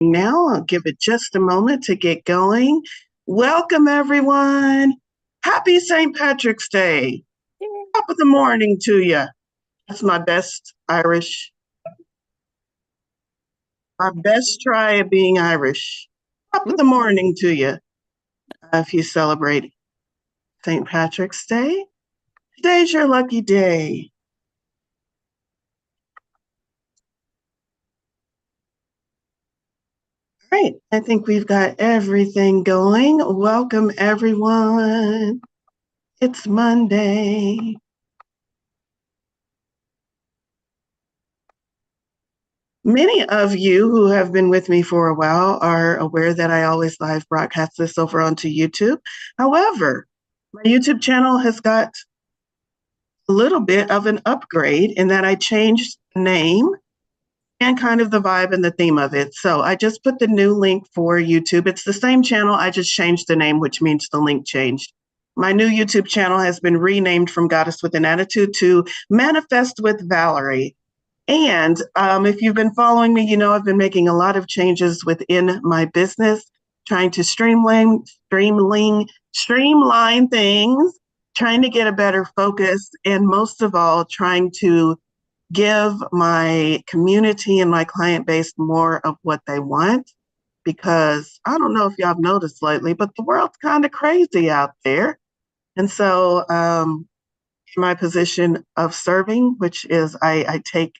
Now I'll give it just a moment to get going. Welcome, everyone. Happy St. Patrick's Day. Top of the morning to you. That's my best Irish, my best try at being Irish. Top of the morning to you if you celebrate St. Patrick's Day. Today's your lucky day. Right, I think we've got everything going. Welcome, everyone. It's Monday. Many of you who have been with me for a while are aware that I always live broadcast this over onto YouTube. However, my YouTube channel has got a little bit of an upgrade in that I changed the name and kind of the vibe and the theme of it. So I just put the new link for YouTube. It's the same channel, I just changed the name, which means the link changed. My new YouTube channel has been renamed from Goddess with an Attitude to Manifest with Valorie. And if you've been following me, you know I've been making a lot of changes within my business, trying to streamline things, trying to get a better focus, and most of all, trying to give my community and my client base more of what they want. Because I don't know if y'all have noticed lately, but the world's kind of crazy out there. And so my position of serving, which is I take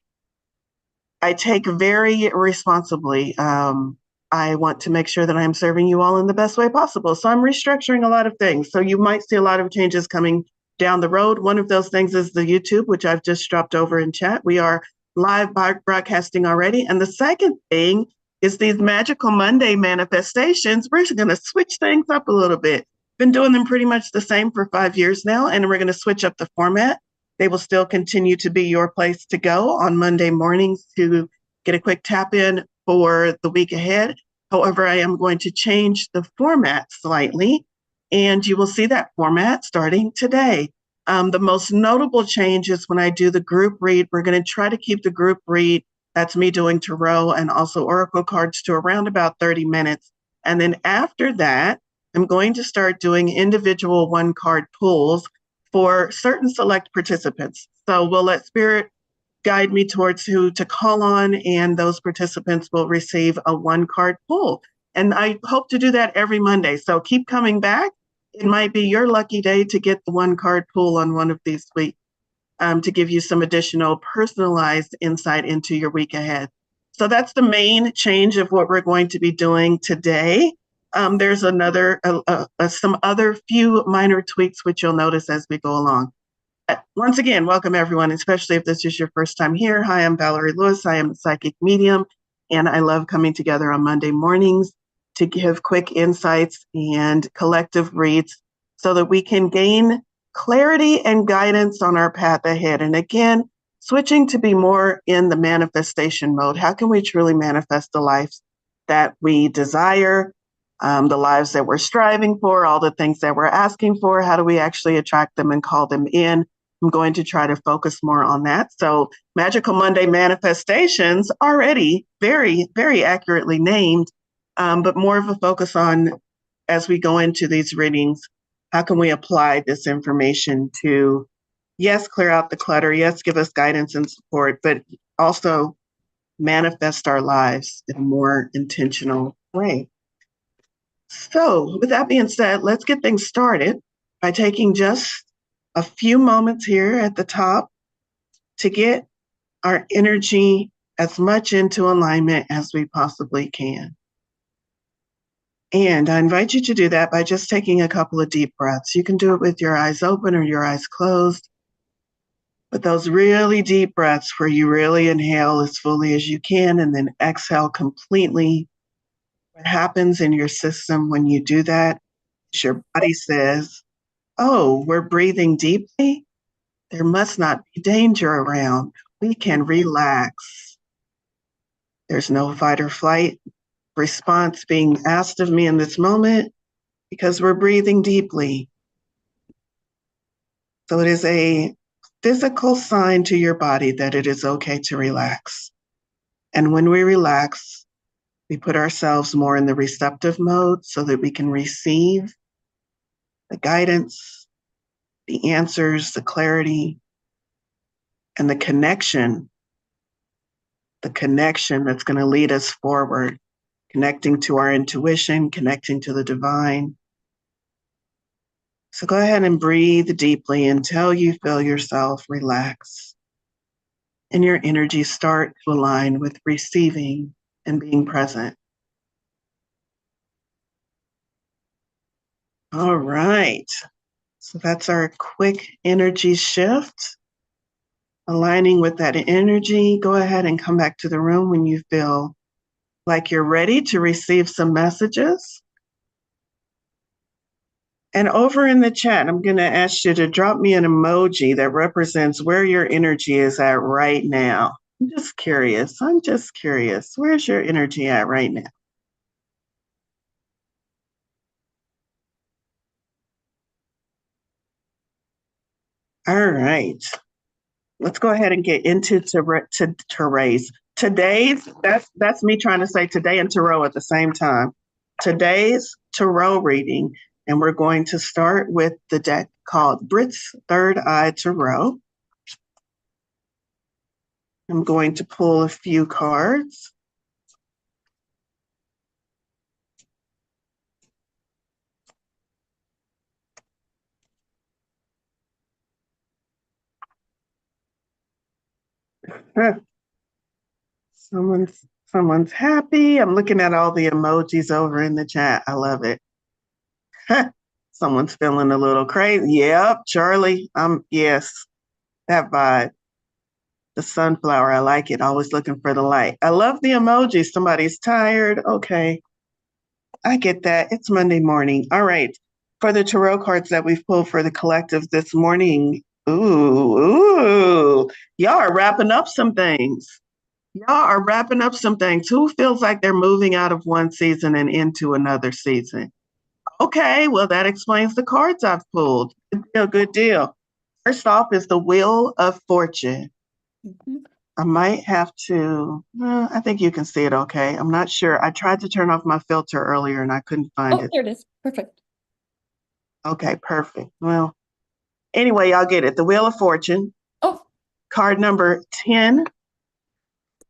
very responsibly. I want to make sure that I'm serving you all in the best way possible. So I'm restructuring a lot of things. So you might see a lot of changes coming down the road. One of those things is the YouTube, which I've just dropped over in chat. We are live broadcasting already. And the second thing is these magical Monday manifestations. We're going to switch things up a little bit. Been doing them pretty much the same for 5 years now, and we're going to switch up the format. They will still continue to be your place to go on Monday mornings to get a quick tap in for the week ahead. However, I am going to change the format slightly, and you will see that format starting today. The most notable change is when I do the group read. We're going to try to keep the group read, that's me doing tarot and also oracle cards, to around about 30 minutes. And then after that, I'm going to start doing individual one card pulls for certain select participants. So we'll let Spirit guide me towards who to call on, and those participants will receive a one card pull. And I hope to do that every Monday. So keep coming back. It might be your lucky day to get the one card pull on one of these weeks to give you some additional personalized insight into your week ahead. So that's the main change of what we're going to be doing today. There's some other few minor tweaks which you'll notice as we go along. Once again, welcome everyone, especially if this is your first time here. Hi, I'm Valorie Lewis. I am a psychic medium, and I love coming together on Monday mornings to give quick insights and collective reads so that we can gain clarity and guidance on our path ahead. And again, switching to be more in the manifestation mode. How can we truly manifest the lives that we desire? The lives that we're striving for, all the things that we're asking for, how do we actually attract them and call them in? I'm going to try to focus more on that. So Magical Monday manifestations already very, very accurately named, but more of a focus on, as we go into these readings, how can we apply this information to, yes, clear out the clutter, yes, give us guidance and support, but also manifest our lives in a more intentional way. So with that being said, let's get things started by taking just a few moments here at the top to get our energy as much into alignment as we possibly can. And I invite you to do that by just taking a couple of deep breaths. You can do it with your eyes open or your eyes closed. But those really deep breaths where you really inhale as fully as you can and then exhale completely. What happens in your system when you do that is your body says, oh, we're breathing deeply. There must not be danger around. We can relax. There's no fight or flight response being asked of me in this moment because we're breathing deeply. So it is a physical sign to your body that it is okay to relax. And when we relax, We put ourselves more in the receptive mode so that we can receive the guidance, the answers, the clarity, and the connection that's going to lead us forward, connecting to our intuition, connecting to the divine. So go ahead and breathe deeply until you feel yourself relax and your energy start to align with receiving and being present. All right. So that's our quick energy shift. Aligning with that energy, go ahead and come back to the room when you feel like you're ready to receive some messages. And over in the chat, I'm going to ask you to drop me an emoji that represents where your energy is at right now. I'm just curious. Where's your energy at right now? All right. Let's go ahead and get into Therese. Today's, that's me trying to say today and tarot at the same time. Today's tarot reading, and we're going to start with the deck called Brit's Third Eye Tarot. I'm going to pull a few cards. Huh. Someone's happy. I'm looking at all the emojis over in the chat. I love it. Someone's feeling a little crazy. Yep, Charlie. Yes, that vibe. The sunflower, I like it. Always looking for the light. I love the emoji. Somebody's tired. Okay, I get that. It's Monday morning. All right. For the tarot cards that we've pulled for the collective this morning, ooh, y'all are wrapping up some things. Who feels like they're moving out of one season and into another season? Okay, well, that explains the cards I've pulled. Good deal. First off is the Wheel of Fortune. Mm-hmm. I might have to, I think you can see it okay. I'm not sure. I tried to turn off my filter earlier and I couldn't find it. There it is. Perfect. Okay, perfect. Well, anyway, y'all get it. The Wheel of Fortune. Oh. Card number 10,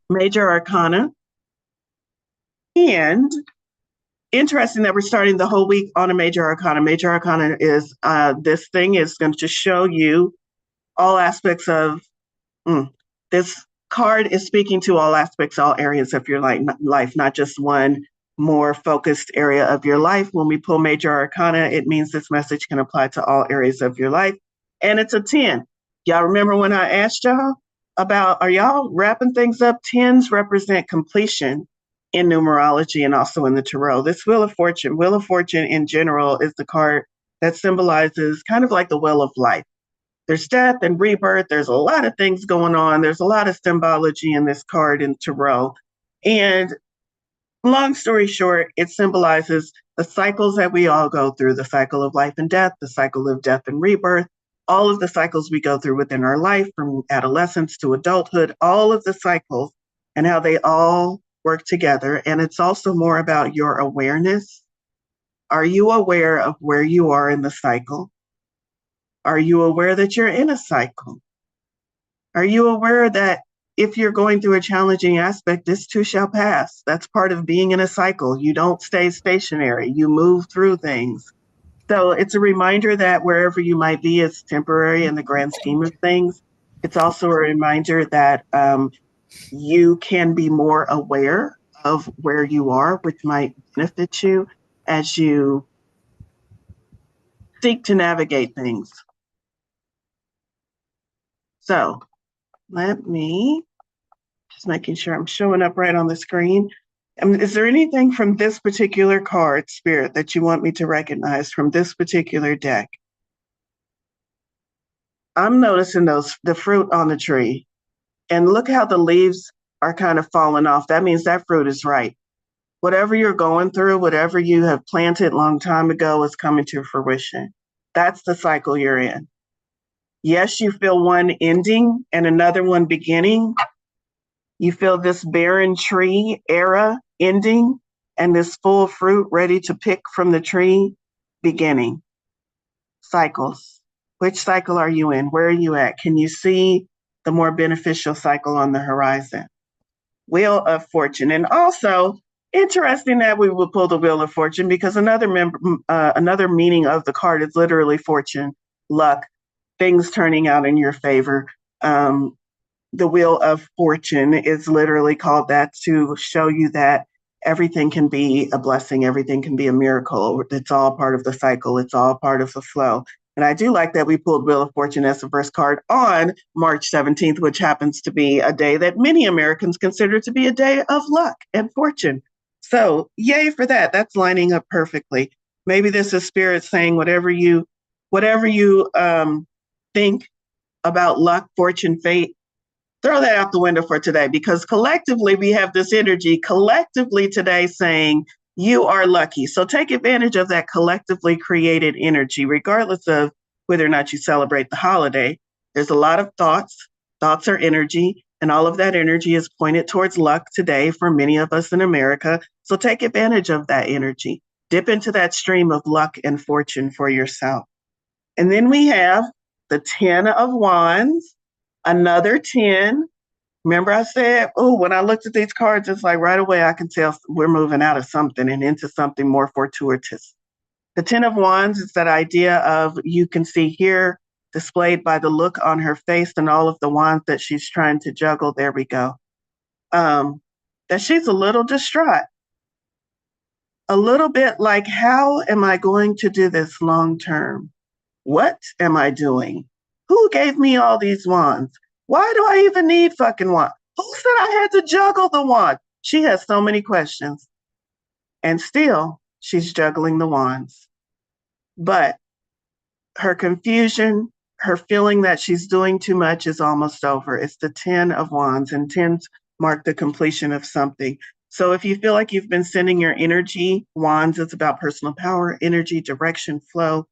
Major Arcana. And interesting that we're starting the whole week on a Major Arcana. Major Arcana is, this thing is going to show you all aspects of, this card is speaking to all aspects, all areas of your life, not just one more focused area of your life. When we pull Major Arcana, it means this message can apply to all areas of your life. And it's a 10. Y'all remember when I asked y'all about, are y'all wrapping things up? 10s represent completion in numerology and also in the tarot. This Wheel of Fortune in general is the card that symbolizes kind of like the wheel of life. There's death and rebirth. There's a lot of things going on. There's a lot of symbology in this card in tarot. And long story short, it symbolizes the cycles that we all go through, the cycle of life and death, the cycle of death and rebirth, all of the cycles we go through within our life from adolescence to adulthood, all of the cycles and how they all work together. And it's also more about your awareness. Are you aware of where you are in the cycle? Are you aware that you're in a cycle? Are you aware that if you're going through a challenging aspect, this too shall pass? That's part of being in a cycle. You don't stay stationary. You move through things. So it's a reminder that wherever you might be is temporary in the grand scheme of things. It's also a reminder that you can be more aware of where you are, which might benefit you as you seek to navigate things. So let me just making sure I'm showing up right on the screen. Is there anything from this particular card, Spirit, that you want me to recognize from this particular deck? I'm noticing the fruit on the tree. And look how the leaves are kind of falling off. That means that fruit is ripe. Whatever you're going through, whatever you have planted a long time ago is coming to fruition. That's the cycle you're in. Yes, you feel one ending and another one beginning. You feel this barren tree era ending and this full fruit ready to pick from the tree, beginning. Cycles. Which cycle are you in? Where are you at? Can you see the more beneficial cycle on the horizon? Wheel of Fortune. And also, interesting that we would pull the Wheel of Fortune because another meaning of the card is literally fortune, luck, things turning out in your favor. The Wheel of Fortune is literally called that to show you that everything can be a blessing, everything can be a miracle. It's all part of the cycle, it's all part of the flow. And I do like that we pulled Wheel of Fortune as the first card on March 17th, which happens to be a day that many Americans consider to be a day of luck and fortune. So, yay for that. That's lining up perfectly. Maybe this is spirit saying whatever you think about luck, fortune, fate, throw that out the window for today because collectively we have this energy collectively today saying you are lucky. So take advantage of that collectively created energy, regardless of whether or not you celebrate the holiday. There's a lot of thoughts. Thoughts are energy, and all of that energy is pointed towards luck today for many of us in America. So take advantage of that energy. Dip into that stream of luck and fortune for yourself. And then we have the 10 of Wands, another 10. Remember I said, oh, when I looked at these cards, it's like right away I can tell we're moving out of something and into something more fortuitous. The 10 of Wands is that idea of, you can see here displayed by the look on her face and all of the wands that she's trying to juggle. There we go. That she's a little distraught. A little bit like, how am I going to do this long term? What am I doing? Who gave me all these wands? Why do I even need fucking wands? Who said I had to juggle the wand? She has so many questions. And still, she's juggling the wands. But her confusion, her feeling that she's doing too much is almost over. It's the 10 of Wands, and 10s mark the completion of something. So if you feel like you've been sending your energy, Wands is about personal power, energy, direction, flow,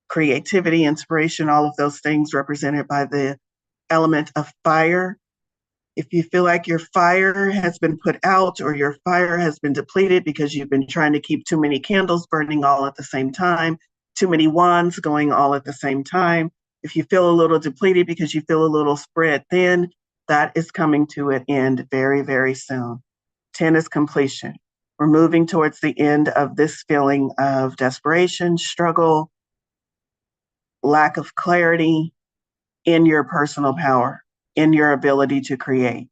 creativity, inspiration, all of those things represented by the element of fire. If you feel like your fire has been put out or your fire has been depleted because you've been trying to keep too many candles burning all at the same time, too many wands going all at the same time, if you feel a little depleted because you feel a little spread thin, that is coming to an end very, very soon. 10 is completion. We're moving towards the end of this feeling of desperation, struggle, lack of clarity in your personal power, in your ability to create.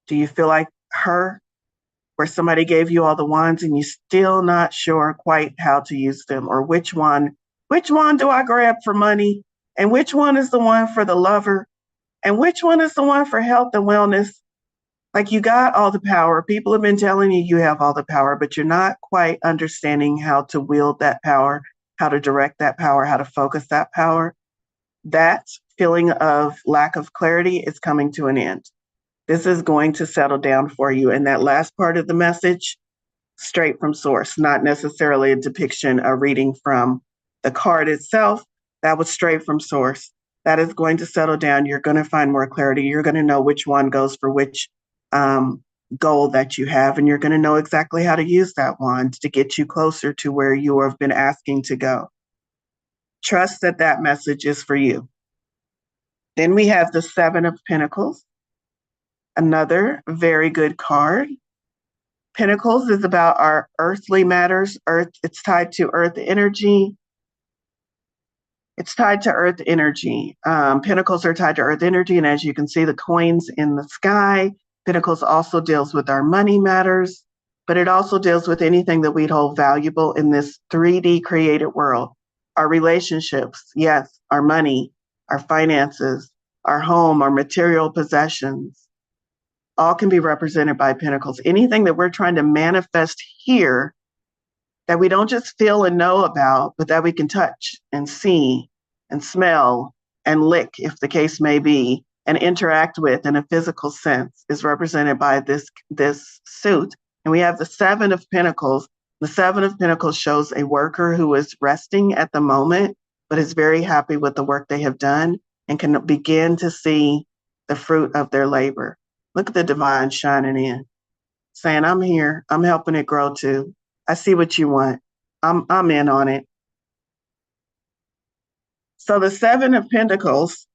Do you feel like her, where somebody gave you all the wands and you're still not sure quite how to use them, or which one do I grab for money? And which one is the one for the lover? And which one is the one for health and wellness? Like, you got all the power. People have been telling you you have all the power, but you're not quite understanding how to wield that power, how to direct that power, how to focus that power. That feeling of lack of clarity is coming to an end. This is going to settle down for you. And that last part of the message, straight from source, not necessarily a depiction, a reading from the card itself. That was straight from source. That is going to settle down. You're going to find more clarity. You're going to know which one goes for which goal that you have. And you're going to know exactly how to use that wand to get you closer to where you have been asking to go. Trust that that message is for you. Then we have the 7 of Pentacles, another very good card. Pentacles is about our earthly matters. Earth, it's tied to earth energy. It's tied to earth energy. Pentacles are tied to earth energy, and as you can see, the coins in the sky. Pentacles also deals with our money matters, but it also deals with anything that we'd hold valuable in this 3D created world. Our relationships, yes, our money, our finances, our home, our material possessions, all can be represented by Pentacles. Anything that we're trying to manifest here that we don't just feel and know about, but that we can touch and see and smell and lick, if the case may be, and interact with in a physical sense, is represented by this suit. And we have the 7 of Pentacles. The 7 of Pentacles shows a worker who is resting at the moment, but is very happy with the work they have done and can begin to see the fruit of their labor. Look at the divine shining in. saying, I'm here. I'm helping it grow too. I see what you want. I'm in on it. So the Seven of Pentacles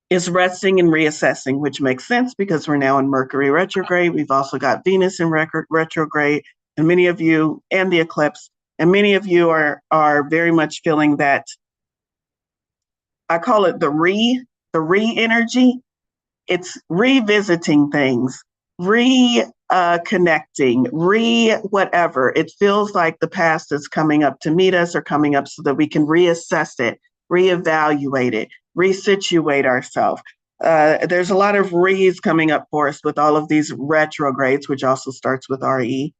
is resting and reassessing, which makes sense because we're now in Mercury retrograde. We've also got Venus in retrograde, and many of you, and the eclipse, and many of you are very much feeling that. I call it the re energy. It's revisiting things, connecting, whatever. It feels like the past is coming up to meet us or coming up so that we can reassess it, reevaluate it, resituate ourselves. There's a lot of re's coming up for us with all of these retrogrades, which also starts with RE,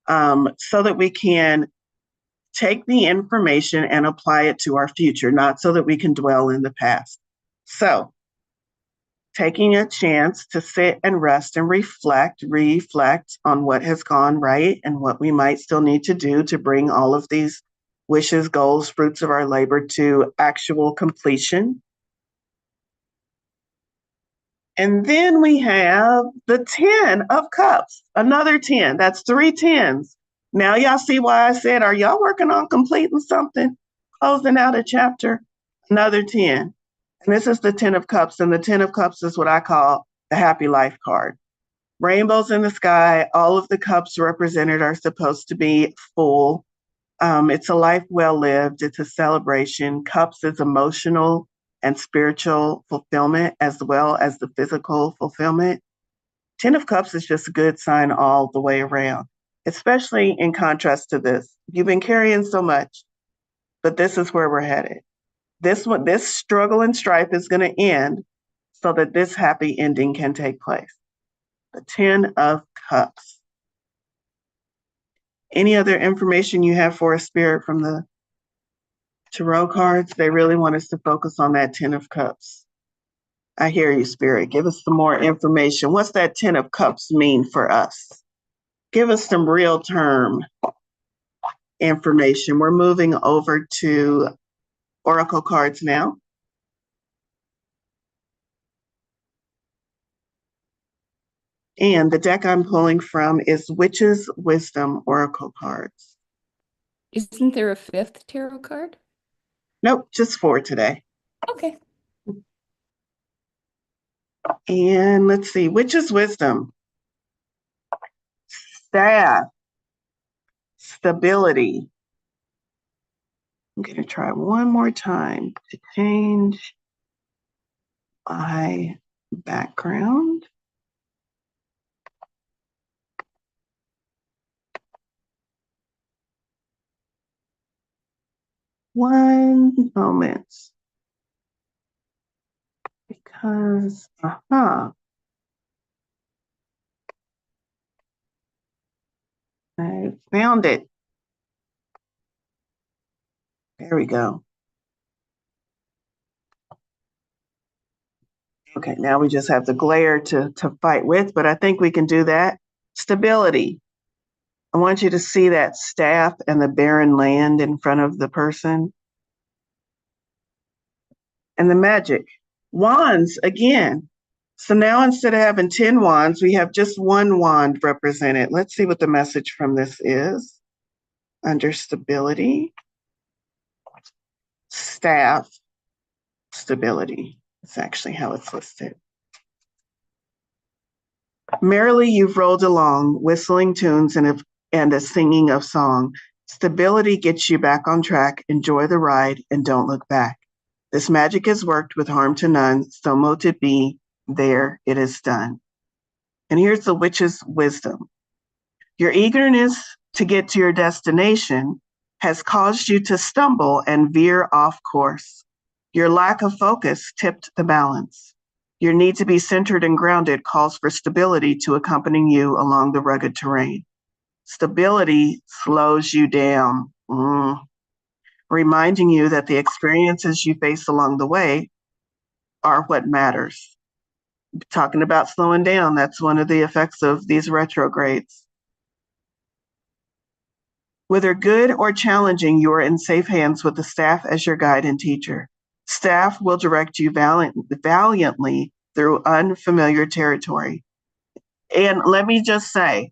so that we can take the information and apply it to our future, not so that we can dwell in the past. So taking a chance to sit and rest and reflect on what has gone right and what we might still need to do to bring all of these wishes, goals, fruits of our labor to actual completion. And then we have the 10 of Cups, another 10. That's 3 10s. Now y'all see why I said, are y'all working on completing something? Closing out a chapter? Another 10. And this is the 10 of Cups. And the 10 of Cups is what I call the happy life card. Rainbows in the sky. All of the cups represented are supposed to be full. It's a life well lived. It's a celebration. Cups is emotional and spiritual fulfillment as well as the physical fulfillment. 10 of Cups is just a good sign all the way around, especially in contrast to this. You've been carrying so much, but this is where we're headed. This struggle and strife is going to end so that this happy ending can take place. The 10 of Cups. Any other information you have for us, Spirit, from the Tarot cards? They really want us to focus on that 10 of Cups. I hear you, Spirit. Give us some more information. What's that 10 of Cups mean for us? Give us some real term information. We're moving over to Oracle cards now. And the deck I'm pulling from is Witch's Wisdom Oracle cards. Isn't there a 5th tarot card? Nope, just 4 today. Okay. And let's see, Witch's Wisdom. Staff. Stability. I'm going to try one more time to change my background. One moment. Because, I found it. There we go. Okay, now we just have the glare to fight with, but I think we can do that. Stability. I want you to see that staff and the barren land in front of the person. And the magic. Wands again. So now instead of having 10 wands, we have just one wand represented. Let's see what the message from this is. Under stability. Staff. Stability. It's actually how it's listed. Merrily you've rolled along, whistling tunes and a singing of song. Stability gets you back on track. Enjoy the ride and don't look back. This magic has worked with harm to none, so mote it be, there it is done. And here's the witch's wisdom. Your eagerness to get to your destination has caused you to stumble and veer off course. Your lack of focus tipped the balance. Your need to be centered and grounded calls for stability to accompany you along the rugged terrain. Stability slows you down, reminding you that the experiences you face along the way are what matters. Talking about slowing down, that's one of the effects of these retrogrades. Whether good or challenging, you are in safe hands with the staff as your guide and teacher. Staff will direct you valiantly through unfamiliar territory. And let me just say,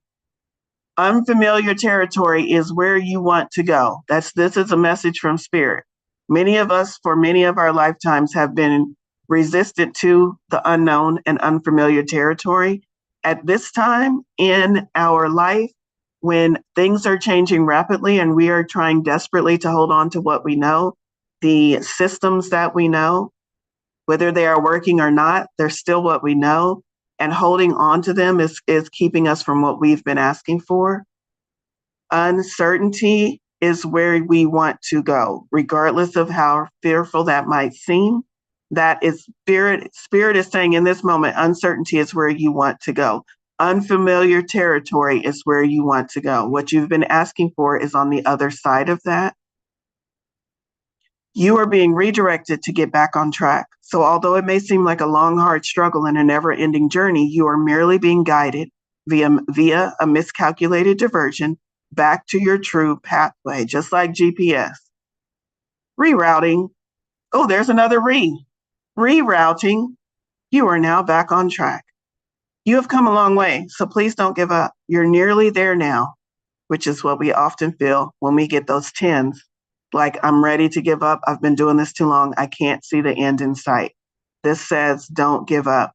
unfamiliar territory is where you want to go. This is a message from spirit. Many of us, for many of our lifetimes, have been resistant to the unknown and unfamiliar territory. At this time in our life, when things are changing rapidly and we are trying desperately to hold on to what we know, the systems that we know, whether they are working or not, they're still what we know. And holding on to them is keeping us from what we've been asking for. Uncertainty is where we want to go, regardless of how fearful that might seem. That is spirit. Spirit is saying in this moment, uncertainty is where you want to go. Unfamiliar territory is where you want to go. What you've been asking for is on the other side of that. You are being redirected to get back on track. So although it may seem like a long, hard struggle and a never-ending journey, you are merely being guided via a miscalculated diversion back to your true pathway, just like GPS. Rerouting. Oh, there's another rerouting. You are now back on track. You have come a long way, so please don't give up. You're nearly there now, which is what we often feel when we get those 10s. Like, I'm ready to give up. I've been doing this too long. I can't see the end in sight. This says, don't give up.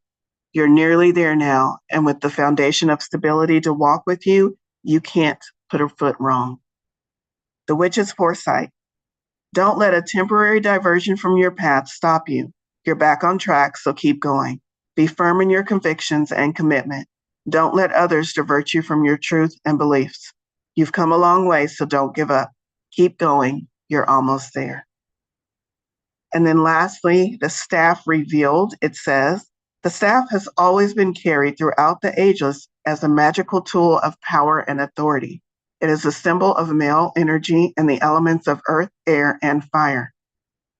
You're nearly there now. And with the foundation of stability to walk with you, you can't put a foot wrong. The witch's foresight. Don't let a temporary diversion from your path stop you. You're back on track, so keep going. Be firm in your convictions and commitment. Don't let others divert you from your truth and beliefs. You've come a long way, so don't give up. Keep going. You're almost there. And then lastly, the staff revealed, it says, the staff has always been carried throughout the ages as a magical tool of power and authority. It is a symbol of male energy and the elements of earth, air, and fire.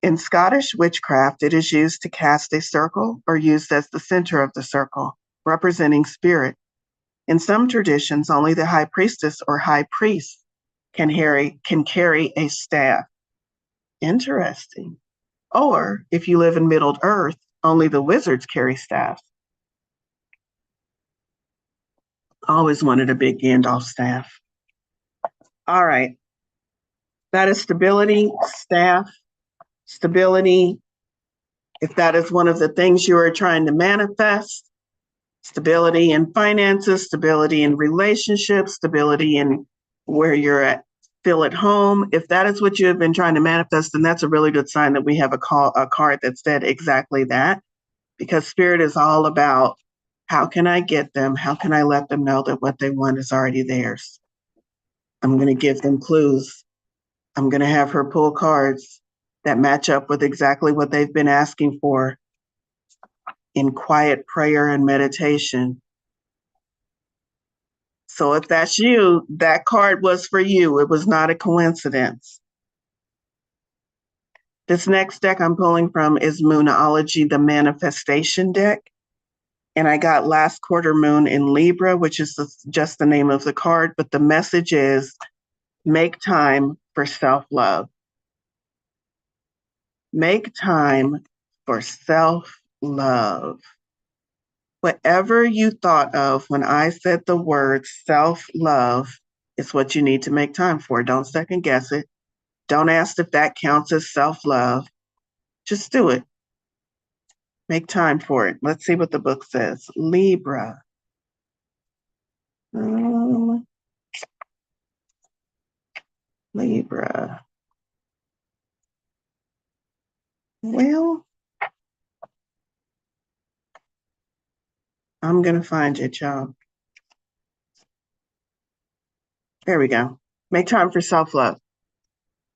In Scottish witchcraft, it is used to cast a circle or used as the center of the circle, representing spirit. In some traditions, only the high priestess or high priest can carry a staff. Interesting. Or if you live in Middle Earth, only the wizards carry staffs. I always wanted a big Gandalf staff. All right. That is stability, staff, stability. If that is one of the things you are trying to manifest, stability in finances, stability in relationships, stability in where you're at, feel at home. If that is what you have been trying to manifest, then that's a really good sign that we have a card that said exactly that, because spirit is all about how can I get them? How can I let them know that what they want is already theirs? I'm going to give them clues. I'm going to have her pull cards that match up with exactly what they've been asking for in quiet prayer and meditation. So if that's you, that card was for you. It was not a coincidence. This next deck I'm pulling from is Moonology, the Manifestation deck. And I got last quarter moon in Libra, which is just the name of the card. But the message is make time for self-love. Make time for self-love. Whatever you thought of when I said the word self-love is what you need to make time for. Don't second guess it. Don't ask if that counts as self-love. Just do it. Make time for it. Let's see what the book says. Libra. Libra. Well, I'm going to find it, y'all. There we go. Make time for self-love.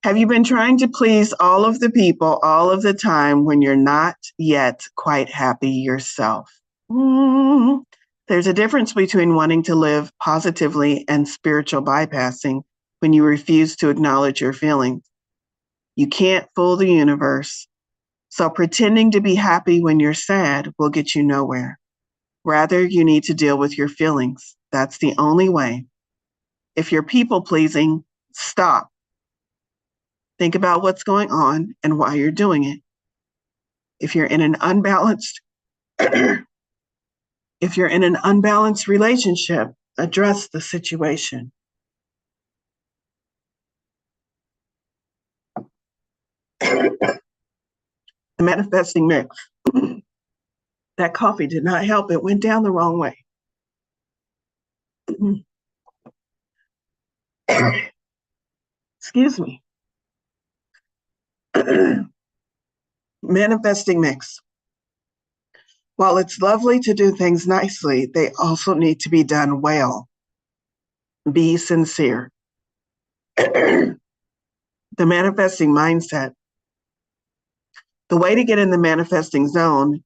Have you been trying to please all of the people all of the time when you're not yet quite happy yourself? There's a difference between wanting to live positively and spiritual bypassing when you refuse to acknowledge your feelings. You can't fool the universe. So pretending to be happy when you're sad will get you nowhere. Rather, you need to deal with your feelings. That's the only way. If you're people pleasing, stop. Think about what's going on and why you're doing it. If you're in an unbalanced If you're in an unbalanced relationship, address the situation. The manifesting mix. That coffee did not help. It went down the wrong way. Excuse me. Manifesting mix. While it's lovely to do things nicely, they also need to be done well. Be sincere. The manifesting mindset. The way to get in the manifesting zone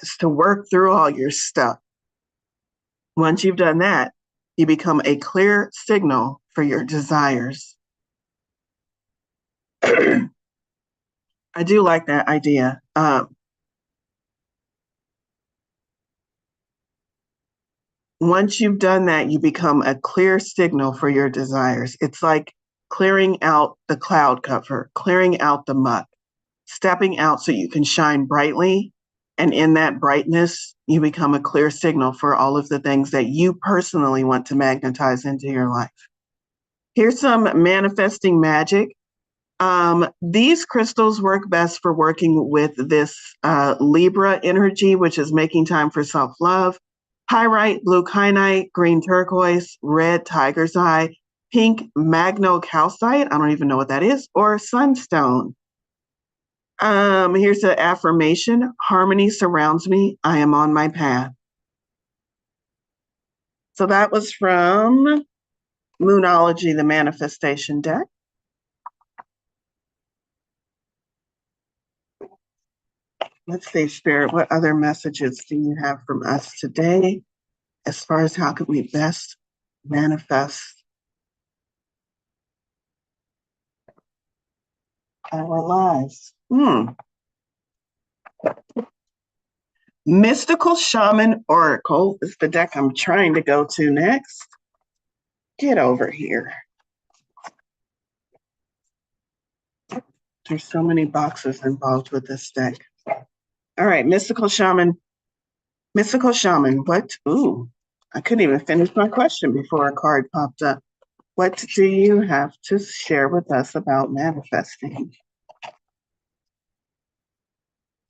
is to work through all your stuff. Once you've done that, you become a clear signal for your desires. I do like that idea. Once you've done that, you become a clear signal for your desires. It's like clearing out the cloud cover, clearing out the muck, stepping out so you can shine brightly. And in that brightness, you become a clear signal for all of the things that you personally want to magnetize into your life. Here's some manifesting magic. These crystals work best for working with this Libra energy, which is making time for self-love. Pyrite, blue kyanite, green turquoise, red tiger's eye, pink magnocalcite, I don't even know what that is, or sunstone. Here's the affirmation: harmony surrounds me. I am on my path. So that was from Moonology, the manifestation deck. Let's see, Spirit, what other messages do you have from us today as far as how can we best manifest our lives? Mystical Shaman Oracle is the deck I'm trying to go to next. Get over here. There's so many boxes involved with this deck. All right, Mystical Shaman. Mystical Shaman, what? Ooh, I couldn't even finish my question before a card popped up. What do you have to share with us about manifesting?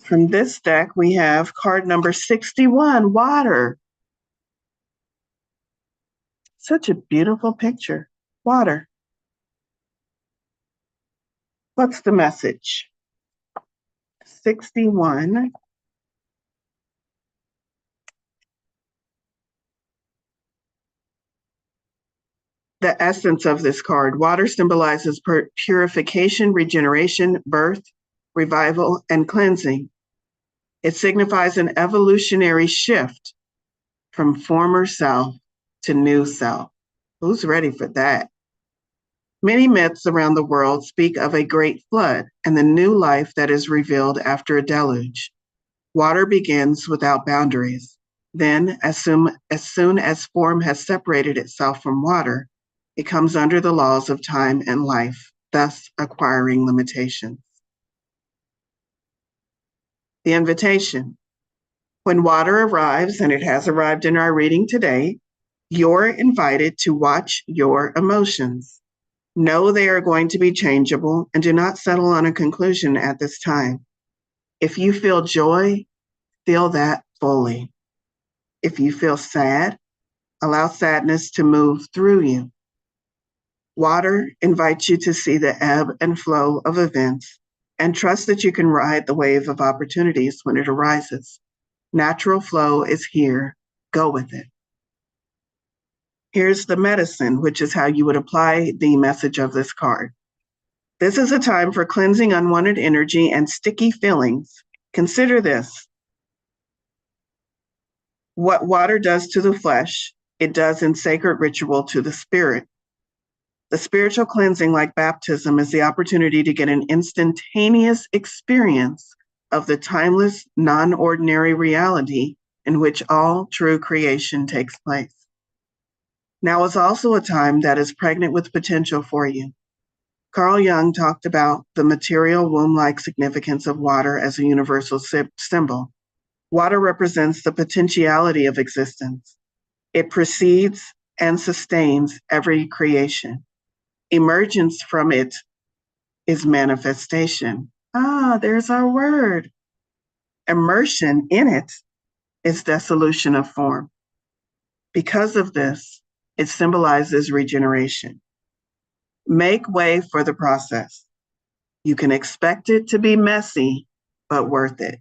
From this deck, we have card number 61, water. Such a beautiful picture. Water. What's the message? 61. The essence of this card. Water symbolizes purification, regeneration, birth, revival, and cleansing. It signifies an evolutionary shift from former self to new self. Who's ready for that? Many myths around the world speak of a great flood and the new life that is revealed after a deluge. Water begins without boundaries. Then, as soon as form has separated itself from water, it comes under the laws of time and life, thus acquiring limitations. The invitation. When water arrives, and it has arrived in our reading today, you're invited to watch your emotions. Know they are going to be changeable and do not settle on a conclusion at this time. If you feel joy, feel that fully. If you feel sad, allow sadness to move through you. Water invites you to see the ebb and flow of events and trust that you can ride the wave of opportunities when it arises. Natural flow is here. Go with it. Here's the medicine, which is how you would apply the message of this card. This is a time for cleansing unwanted energy and sticky feelings. Consider this. What water does to the flesh, it does in sacred ritual to the spirit. The spiritual cleansing, like baptism, is the opportunity to get an instantaneous experience of the timeless, non-ordinary reality in which all true creation takes place. Now is also a time that is pregnant with potential for you. Carl Jung talked about the material womb-like significance of water as a universal symbol. Water represents the potentiality of existence. It precedes and sustains every creation. Emergence from it is manifestation. Ah, there's our word. Immersion in it is dissolution of form. Because of this, it symbolizes regeneration. Make way for the process. You can expect it to be messy, but worth it.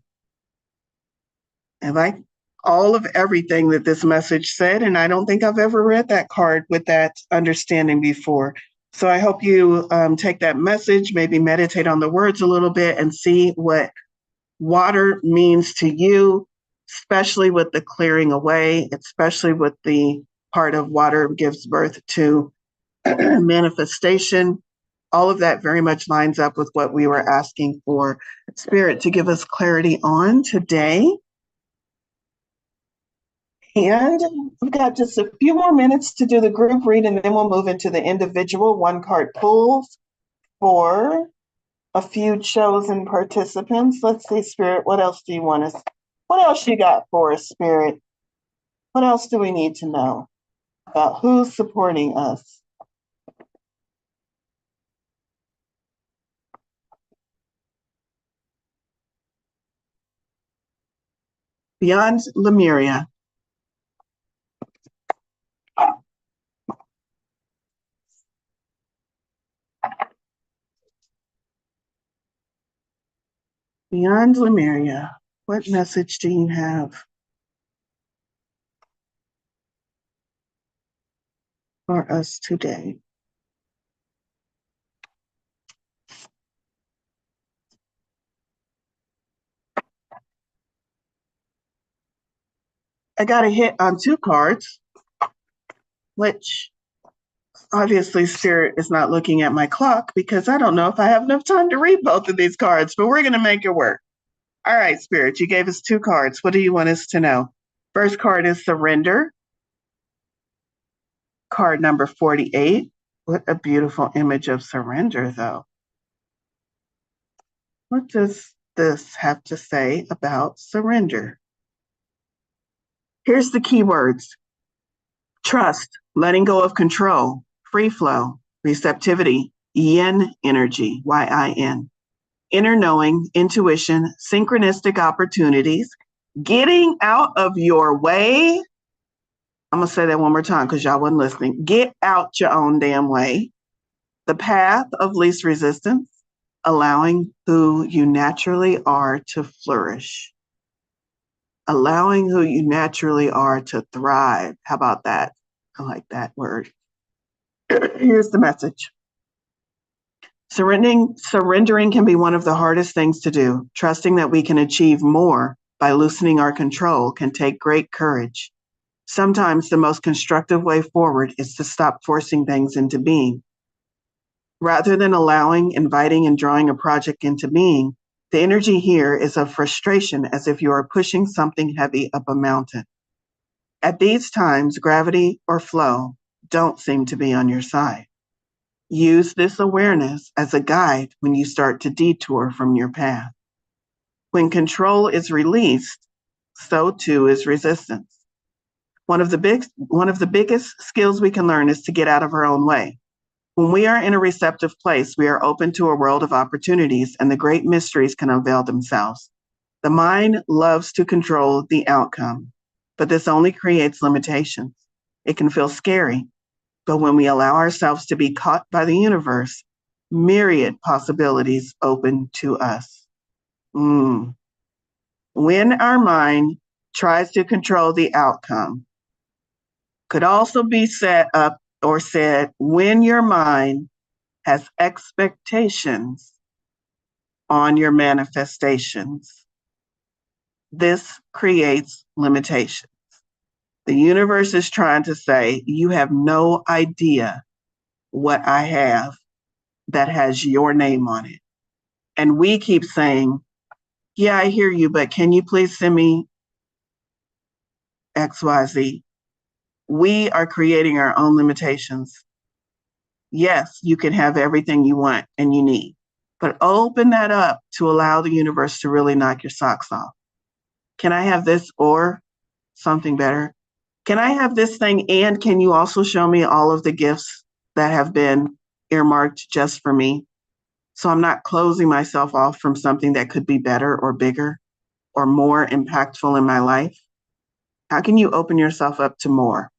I like all of everything that this message said, and I don't think I've ever read that card with that understanding before. So I hope you take that message, maybe meditate on the words a little bit and see what water means to you, especially with the clearing away, especially with the part of water gives birth to manifestation. All of that very much lines up with what we were asking for Spirit to give us clarity on today. And we've got just a few more minutes to do the group read, and then we'll move into the individual one card pulls for a few chosen participants. Let's see, Spirit, what else do you want us? What else you got for us, Spirit? What else do we need to know about who's supporting us? Beyond Lemuria. Beyond Lemuria, what message do you have for us today? I got a hit on 2 cards, which obviously Spirit is not looking at my clock because I don't know if I have enough time to read both of these cards, but we're going to make it work. All right, Spirit, you gave us 2 cards. What do you want us to know? First card is Surrender. Card number 48. What a beautiful image of surrender, though. What does this have to say about surrender? Here's the key words: trust, letting go of control, free flow, receptivity, yin energy, Y-I-N, inner knowing, intuition, synchronistic opportunities, getting out of your way. I'm going to say that one more time because y'all wasn't listening. Get out your own damn way. The path of least resistance, allowing who you naturally are to flourish. Allowing who you naturally are to thrive. How about that? I like that word. Here's the message. Surrendering can be one of the hardest things to do. Trusting that we can achieve more by loosening our control can take great courage. Sometimes the most constructive way forward is to stop forcing things into being. Rather than allowing, inviting, and drawing a project into being, the energy here is of frustration, as if you are pushing something heavy up a mountain. At these times, gravity or flow don't seem to be on your side. Use this awareness as a guide when you start to detour from your path. When control is released, so too is resistance. One of the biggest skills we can learn is to get out of our own way. When we are in a receptive place, we are open to a world of opportunities, and the great mysteries can unveil themselves. The mind loves to control the outcome, but this only creates limitations. It can feel scary, but when we allow ourselves to be caught by the universe, myriad possibilities open to us. When our mind tries to control the outcome, could also be set up or said when your mind has expectations on your manifestations. This creates limitations. The universe is trying to say, you have no idea what I have that has your name on it. And we keep saying, yeah, I hear you, but can you please send me XYZ? We are creating our own limitations. Yes, you can have everything you want and you need, but open that up to allow the universe to really knock your socks off. Can I have this or something better? Can I have this thing and can you also show me all of the gifts that have been earmarked just for me? So I'm not closing myself off from something that could be better or bigger or more impactful in my life. How can you open yourself up to more?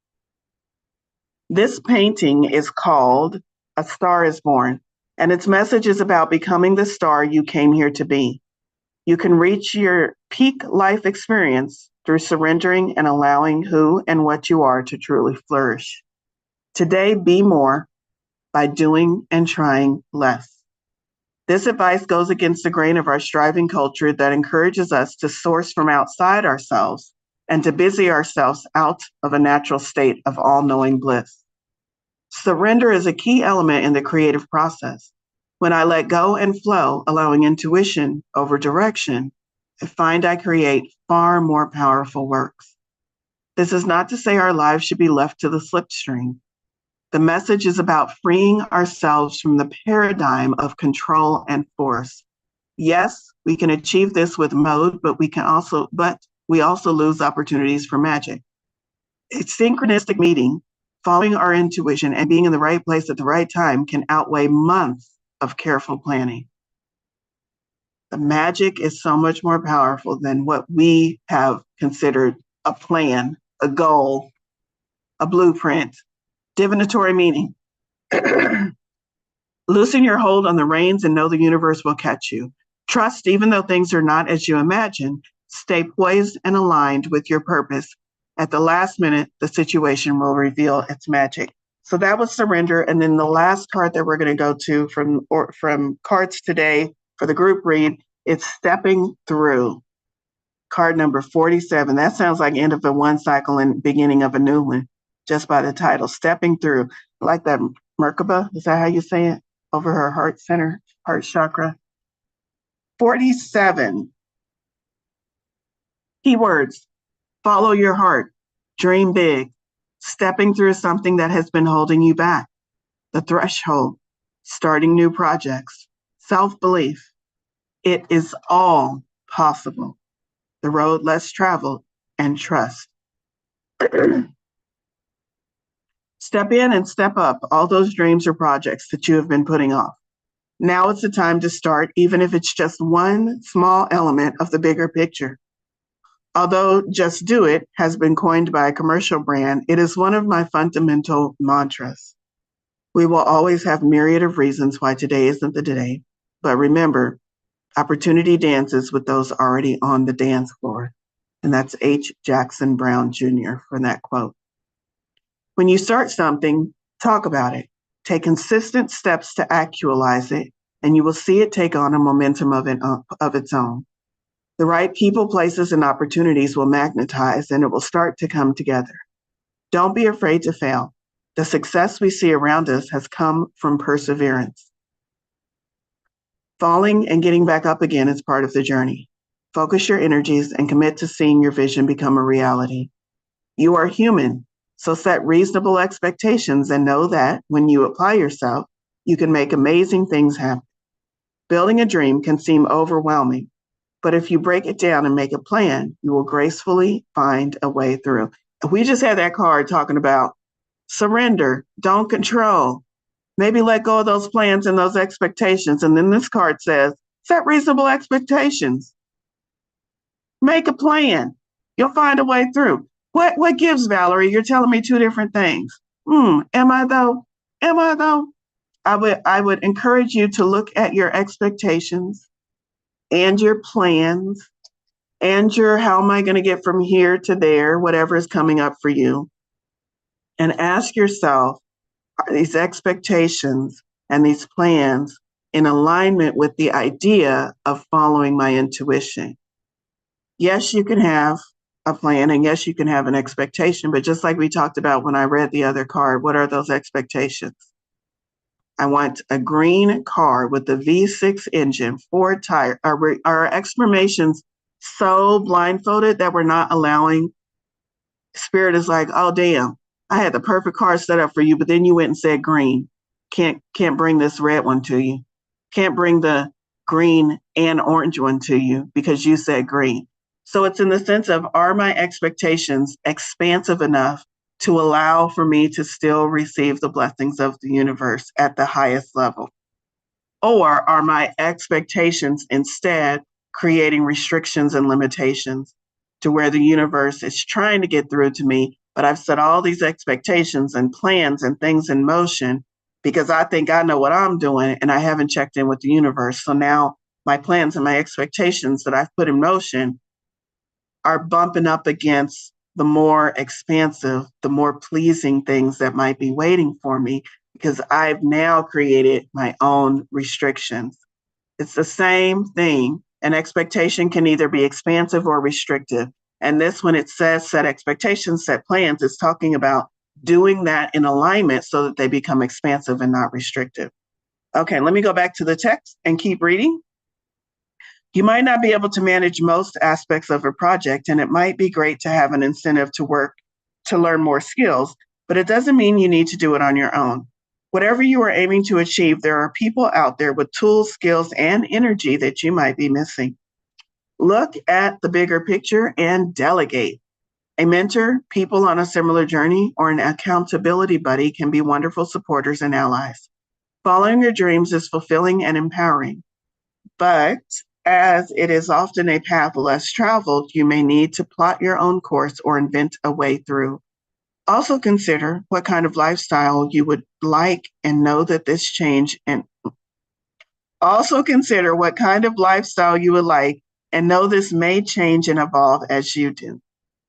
This painting is called A Star is Born, and its message is about becoming the star you came here to be. You can reach your peak life experience through surrendering and allowing who and what you are to truly flourish. Today, be more by doing and trying less. This advice goes against the grain of our striving culture that encourages us to source from outside ourselves and to busy ourselves out of a natural state of all-knowing bliss. Surrender is a key element in the creative process. When I let go and flow, allowing intuition over direction, I find I create far more powerful works. This is not to say our lives should be left to the slipstream. The message is about freeing ourselves from the paradigm of control and force. Yes, we can achieve this with mode, but we also lose opportunities for magic. A synchronistic meeting, following our intuition and being in the right place at the right time can outweigh months of careful planning. The magic is so much more powerful than what we have considered a plan, a goal, a blueprint, divinatory meaning. Loosen your hold on the reins and know the universe will catch you. Trust, even though things are not as you imagine, stay poised and aligned with your purpose. At the last minute, the situation will reveal its magic. So that was surrender. And then the last card that we're going to go to from cards today for the group read, it's stepping through. Card number 47. That sounds like end of a one cycle and beginning of a new one, just by the title, stepping through. Like that Merkaba, is that how you say it? Over her heart center, heart chakra. 47. Keywords: follow your heart, dream big, stepping through something that has been holding you back, the threshold, starting new projects, self-belief. It is all possible. The road less traveled, and trust. Step in and step up all those dreams or projects that you have been putting off. Now is the time to start, even if it's just one small element of the bigger picture. Although "just do it" has been coined by a commercial brand, it is one of my fundamental mantras. We will always have myriad of reasons why today isn't the day, but remember, opportunity dances with those already on the dance floor. And that's H. Jackson Brown Jr. for that quote. When you start something, talk about it. Take consistent steps to actualize it, and you will see it take on a momentum of its own. The right people, places, and opportunities will magnetize, and it will start to come together. Don't be afraid to fail. The success we see around us has come from perseverance. Falling and getting back up again is part of the journey. Focus your energies and commit to seeing your vision become a reality. You are human, so set reasonable expectations and know that when you apply yourself, you can make amazing things happen. Building a dream can seem overwhelming, but if you break it down and make a plan, you will gracefully find a way through. We just had that card talking about surrender, don't control. Maybe let go of those plans and those expectations. And then this card says, set reasonable expectations. Make a plan. You'll find a way through. What gives, Valorie? You're telling me two different things. Am I though? Am I though? I would encourage you to look at your expectations and your plans and your how am I going to get from here to there, whatever is coming up for you, and ask yourself, are these expectations and these plans in alignment with the idea of following my intuition? Yes, you can have a plan and yes, you can have an expectation, but just like we talked about when I read the other card, what are those expectations? I want a green car with a V6 engine, 4 tire. Are exclamations so blindfolded that we're not allowing? Spirit is like, oh damn, I had the perfect car set up for you, but then you went and said green. Can't bring this red one to you. Can't bring the green and orange one to you because you said green. So it's in the sense of, are my expectations expansive enough to allow for me to still receive the blessings of the universe at the highest level? Or are my expectations instead creating restrictions and limitations to where the universe is trying to get through to me, but I've set all these expectations and plans and things in motion because I think I know what I'm doing and I haven't checked in with the universe. So now my plans and my expectations that I've put in motion are bumping up against the more expansive, the more pleasing things that might be waiting for me because I've now created my own restrictions. It's the same thing. An expectation can either be expansive or restrictive. And this, when it says set expectations, set plans, it's talking about doing that in alignment so that they become expansive and not restrictive. Okay, let me go back to the text and keep reading. You might not be able to manage most aspects of a project, and it might be great to have an incentive to work to learn more skills, but it doesn't mean you need to do it on your own. Whatever you are aiming to achieve, there are people out there with tools, skills, and energy that you might be missing. Look at the bigger picture and delegate. A mentor, people on a similar journey, or an accountability buddy can be wonderful supporters and allies. Following your dreams is fulfilling and empowering, but as it is often a path less traveled, you may need to plot your own course or invent a way through. Also consider what kind of lifestyle you would like and know that this change and also consider what kind of lifestyle you would like and know this may change and evolve as you do.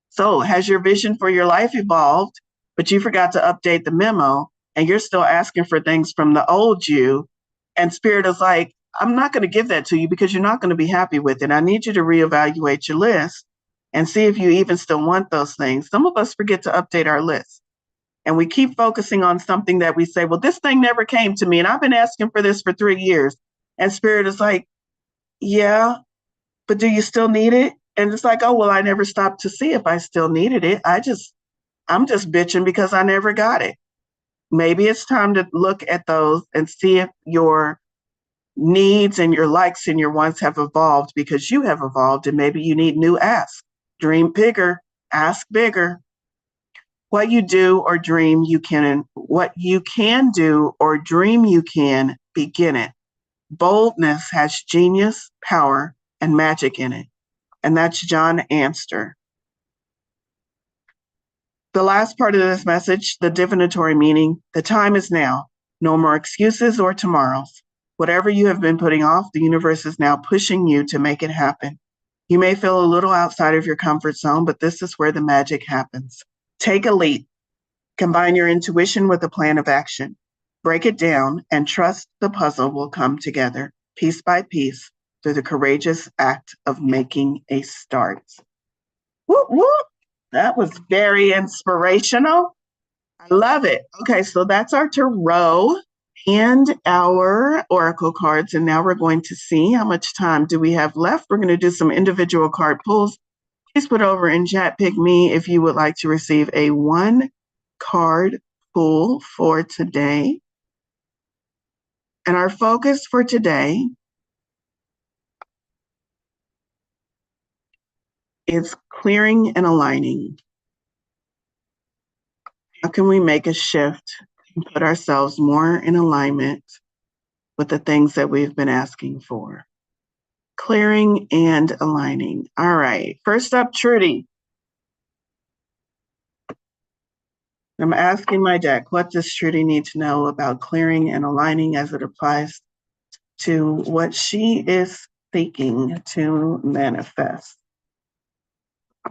So, has your vision for your life evolved, but you forgot to update the memo and you're still asking for things from the old you? And Spirit is like, I'm not going to give that to you because you're not going to be happy with it. I need you to reevaluate your list and see if you even still want those things. Some of us forget to update our list and we keep focusing on something that we say, well, this thing never came to me and I've been asking for this for 3 years. And Spirit is like, yeah, but do you still need it? And it's like, oh, well, I never stopped to see if I still needed it. I'm just bitching because I never got it. Maybe it's time to look at those and see if your needs and your likes and your wants have evolved because you have evolved and maybe you need new asks. Dream bigger, ask bigger. What you do or dream you can, what you can do or dream you can, begin it. Boldness has genius, power, and magic in it. And that's John Amster. The last part of this message, the divinatory meaning, the time is now. No more excuses or tomorrows. Whatever you have been putting off, the universe is now pushing you to make it happen. You may feel a little outside of your comfort zone, but this is where the magic happens. Take a leap. Combine your intuition with a plan of action. Break it down and trust the puzzle will come together piece by piece through the courageous act of making a start. Whoop, whoop. That was very inspirational. I love it. Okay, so that's our tarot and our oracle cards. And now we're going to see how much time do we have left. We're going to do some individual card pulls. Please put over in chat, pick me if you would like to receive a 1 card pull for today. And our focus for today is clearing and aligning. How can we make a shift and put ourselves more in alignment with the things that we've been asking for? Clearing and aligning. All right. First up, Trudy. I'm asking my deck, what does Trudy need to know about clearing and aligning as it applies to what she is seeking to manifest?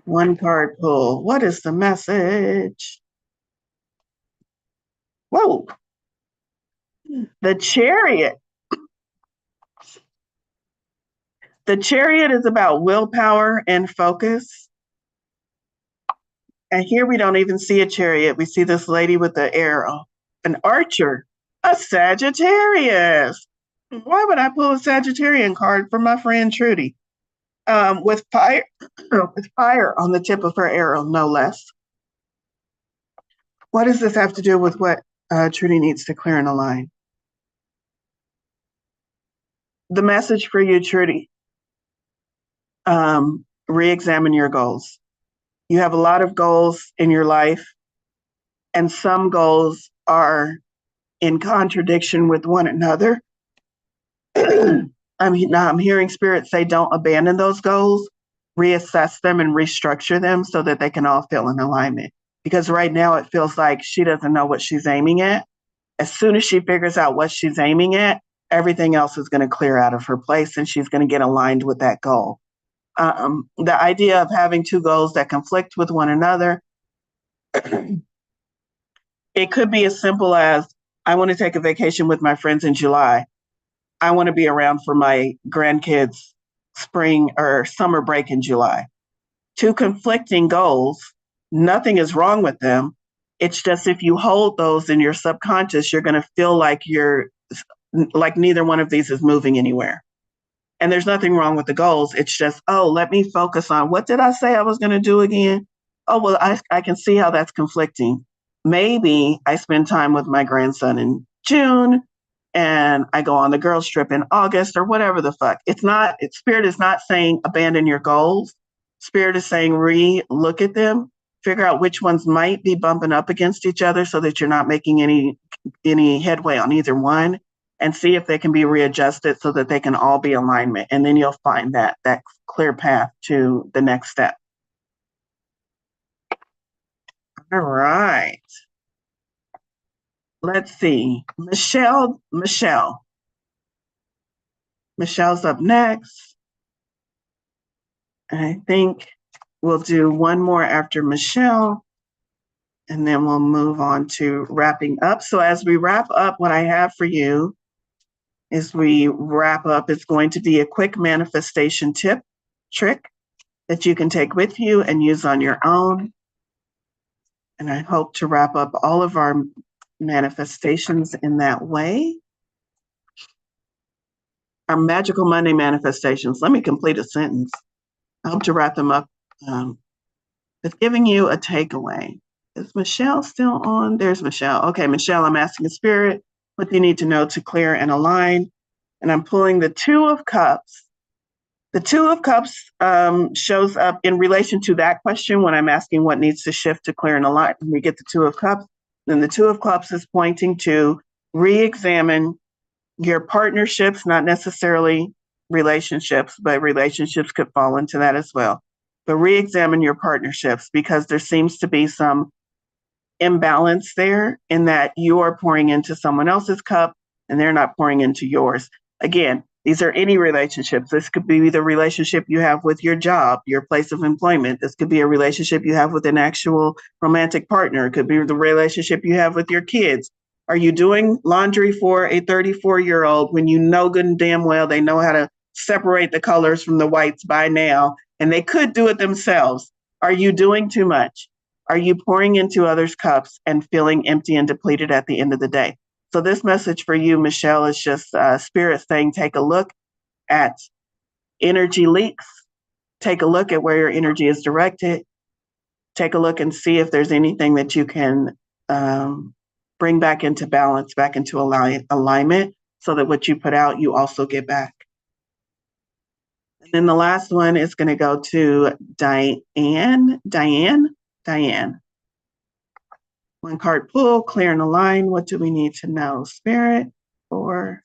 1 card pull. What is the message? Whoa. The Chariot. The Chariot is about willpower and focus. And here we don't even see a chariot. We see this lady with the arrow, an archer, a Sagittarius. Why would I pull a Sagittarian card for my friend Trudy? With fire, with fire on the tip of her arrow, no less. What does this have to do with what Trudy needs to clear and align? The message for you, Trudy. re-examine your goals. You have a lot of goals in your life, and some goals are in contradiction with one another. I'm hearing spirit say don't abandon those goals, reassess them and restructure them so that they can all feel in alignment. Because right now it feels like she doesn't know what she's aiming at. As soon as she figures out what she's aiming at, everything else is going to clear out of her place and she's going to get aligned with that goal. The idea of having two goals that conflict with one another, it could be as simple as I want to take a vacation with my friends in July. I want to be around for my grandkids' spring or summer break in July. Two conflicting goals, nothing is wrong with them. It's just if you hold those in your subconscious, you're going to feel like neither one of these is moving anywhere. And there's nothing wrong with the goals. It's just, oh, let me focus on what did I say I was going to do again? Oh, well, I can see how that's conflicting. Maybe I spend time with my grandson in June and I go on the girls trip in August or whatever the fuck. Spirit is not saying abandon your goals. Spirit is saying look at them, figure out which ones might be bumping up against each other so that you're not making any headway on either one, and see if they can be readjusted so that they can all be alignment. And then you'll find that clear path to the next step. All right. Let's see. Michelle's up next. I think we'll do one more after Michelle, and then we'll move on to wrapping up. So as we wrap up, what I have for you it's going to be a quick manifestation trick that you can take with you and use on your own. And I hope to wrap up all of our manifestations in that way. Our Magical Monday manifestations. Let me complete a sentence. I hope to wrap them up with giving you a takeaway. Is Michelle still on? There's Michelle. Okay, Michelle, I'm asking the spirit what you need to know to clear and align. And I'm pulling the Two of Cups. The Two of Cups shows up in relation to that question when I'm asking what needs to shift to clear and align. We get the Two of Cups. Then the Two of Cups is pointing to re-examine your partnerships, not necessarily relationships, but relationships could fall into that as well. But re-examine your partnerships because there seems to be some imbalance there in that you are pouring into someone else's cup and they're not pouring into yours. Again, these are any relationships. This could be the relationship you have with your job, your place of employment. This could be a relationship you have with an actual romantic partner. It could be the relationship you have with your kids. Are you doing laundry for a 34-year-old when you know good and damn well they know how to separate the colors from the whites by now, and they could do it themselves? Are you doing too much? Are you pouring into others' cups and feeling empty and depleted at the end of the day? So this message for you, Michelle, is just spirit saying, take a look at energy leaks. Take a look at where your energy is directed. Take a look and see if there's anything that you can bring back into balance, back into alignment, so that what you put out, you also get back. And then the last one is going to go to Diane. One card pull, clear and align. What do we need to know? Spirit for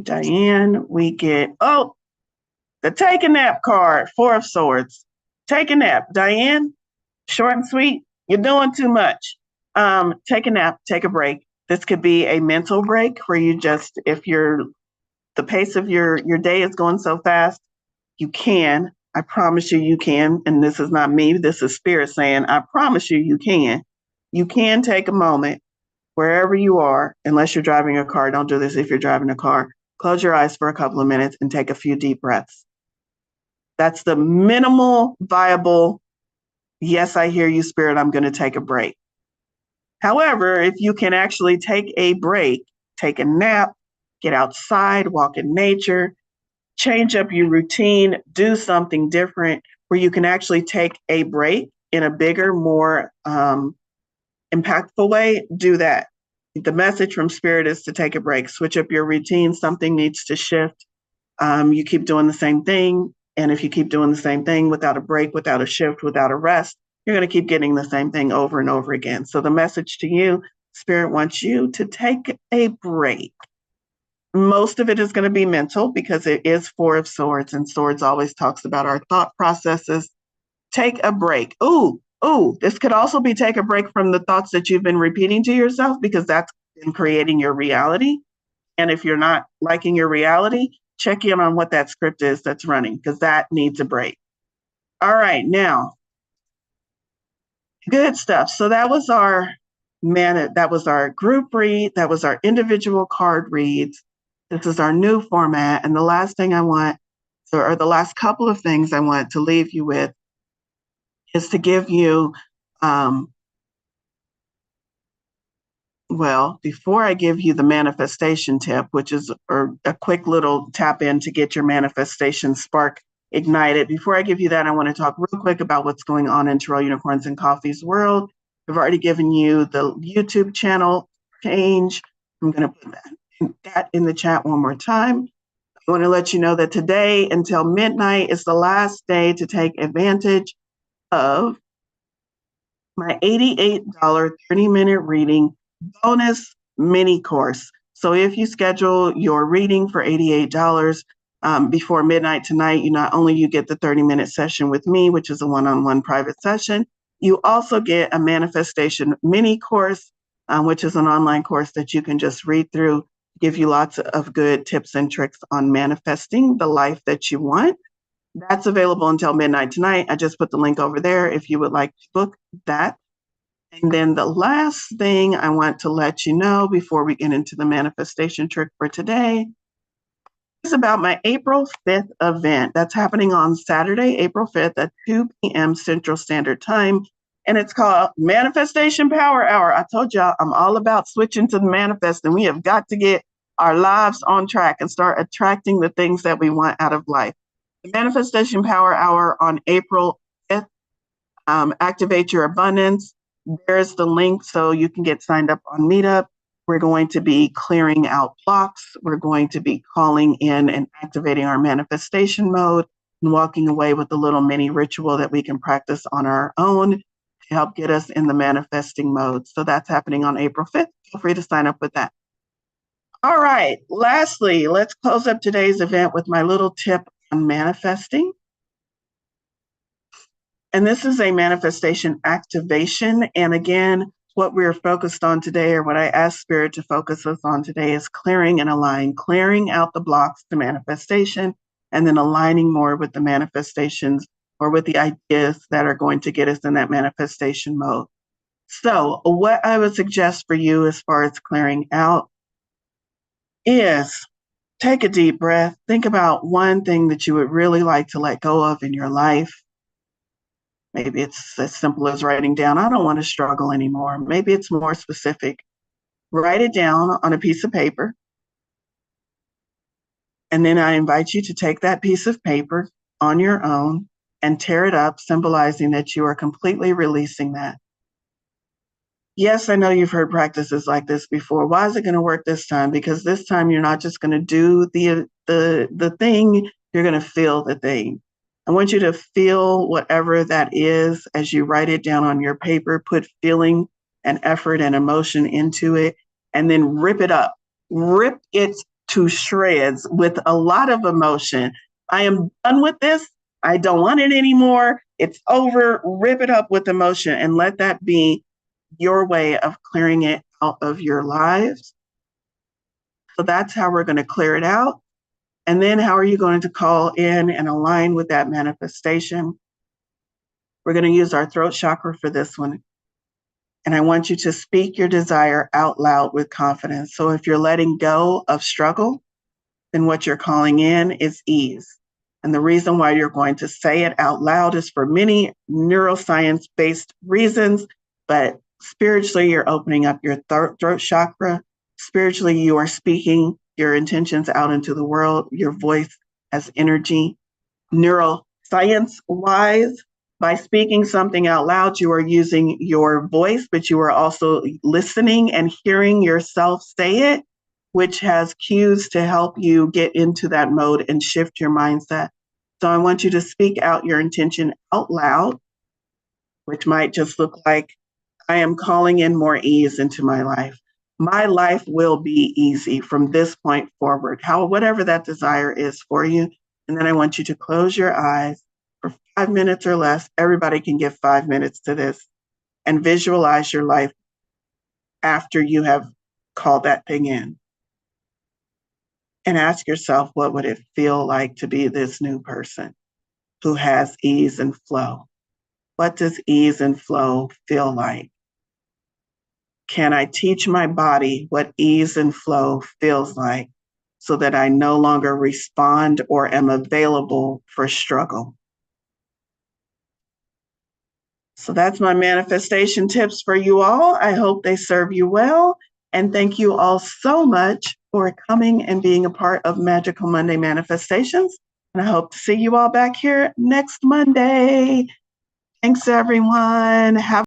Diane, we get, the take a nap card, Four of Swords. Take a nap. Diane, short and sweet, you're doing too much. Take a nap, take a break. This could be a mental break where you just, if the pace of your day is going so fast, you can. I promise you can. And this is not me, this is spirit saying, I promise you can. You can take a moment wherever you are, unless you're driving a car. Don't do this if you're driving a car. Close your eyes for a couple of minutes and take a few deep breaths. That's the minimal viable, yes, I hear you, spirit, I'm going to take a break. However, if you can actually take a break, take a nap, get outside, walk in nature, change up your routine, do something different where you can actually take a break in a bigger, more impactful way, do that. The message from spirit is to take a break, switch up your routine. Something needs to shift. You keep doing the same thing And if you keep doing the same thing without a break, without a shift, without a rest, you're going to keep getting the same thing over and over again. So the message to you, Spirit wants you to take a break. Most of it is going to be mental because it is Four of Swords, and Swords always talks about our thought processes. Take a break. This could also be take a break from the thoughts that you've been repeating to yourself, because that's been creating your reality. And if you're not liking your reality, check in on what that script is that's running, because that needs a break. All right, now, good stuff. So that was our group read, that was our individual card reads. This is our new format. And the last thing I want, or the last couple of things I want to leave you with, is to give you, before I give you the manifestation tip, which is a quick little tap in to get your manifestation spark ignited. Before I give you that, I want to talk real quick about what's going on in Tarot Unicorns and Coffee's world. I've already given you the YouTube channel change. I'm going to put that in the chat one more time. I want to let you know that today until midnight is the last day to take advantage of my $88 30-minute reading bonus mini course. So if you schedule your reading for $88 before midnight tonight, not only you get the 30-minute session with me, which is a one-on-one private session, you also get a manifestation mini course, which is an online course that you can just read through, give you lots of good tips and tricks on manifesting the life that you want. That's available until midnight tonight. I just put the link over there if you would like to book that. And then the last thing I want to let you know before we get into the manifestation trick for today is about my April 5th event. That's happening on Saturday, April 5th at 2 p.m. Central Standard Time. And it's called Manifestation Power Hour. I told y'all I'm all about switching to the manifest, and we have got to get our lives on track and start attracting the things that we want out of life. The Manifestation Power Hour on April 5th, Activate Your Abundance. There's the link so you can get signed up on Meetup. We're going to be clearing out blocks. We're going to be calling in and activating our manifestation mode and walking away with a little mini ritual that we can practice on our own to help get us in the manifesting mode. So that's happening on April 5th. Feel free to sign up with that. All right. Lastly, let's close up today's event with my little tip on manifesting. And this is a manifestation activation. And again, what we're focused on today, or what I asked Spirit to focus us on today, is clearing and aligning, clearing out the blocks to manifestation, and then aligning more with the manifestations or with the ideas that are going to get us in that manifestation mode. So what I would suggest for you as far as clearing out is take a deep breath. Think about one thing that you would really like to let go of in your life. Maybe it's as simple as writing down, I don't want to struggle anymore. Maybe it's more specific. Write it down on a piece of paper. And then I invite you to take that piece of paper on your own and tear it up, symbolizing that you are completely releasing that. Yes, I know you've heard practices like this before. Why is it going to work this time? Because this time you're not just going to do the thing, you're going to feel the thing. I want you to feel whatever that is as you write it down on your paper. Put feeling and effort and emotion into it, and then rip it up. Rip it to shreds with a lot of emotion. I am done with this. I don't want it anymore. It's over. Rip it up with emotion and let that be your way of clearing it out of your lives. So that's how we're going to clear it out. And then how are you going to call in and align with that manifestation? We're going to use our throat chakra for this one. And I want you to speak your desire out loud with confidence. So if you're letting go of struggle, then what you're calling in is ease. And the reason why you're going to say it out loud is for many neuroscience-based reasons, but spiritually, you're opening up your throat chakra. Spiritually, you are speaking your intentions out into the world. Your voice has energy. Neuroscience-wise, by speaking something out loud, you are using your voice, but you are also listening and hearing yourself say it, which has cues to help you get into that mode and shift your mindset. So I want you to speak out your intention out loud, which might just look like, I am calling in more ease into my life. My life will be easy from this point forward, whatever that desire is for you. And then I want you to close your eyes for 5 minutes or less. Everybody can give 5 minutes to this, and visualize your life after you have called that thing in. And ask yourself, what would it feel like to be this new person who has ease and flow? What does ease and flow feel like? Can I teach my body what ease and flow feels like so that I no longer respond or am available for struggle? So that's my manifestation tips for you all. I hope they serve you well. And thank you all so much for coming and being a part of Magical Monday Manifestations. And I hope to see you all back here next Monday. Thanks, everyone. Have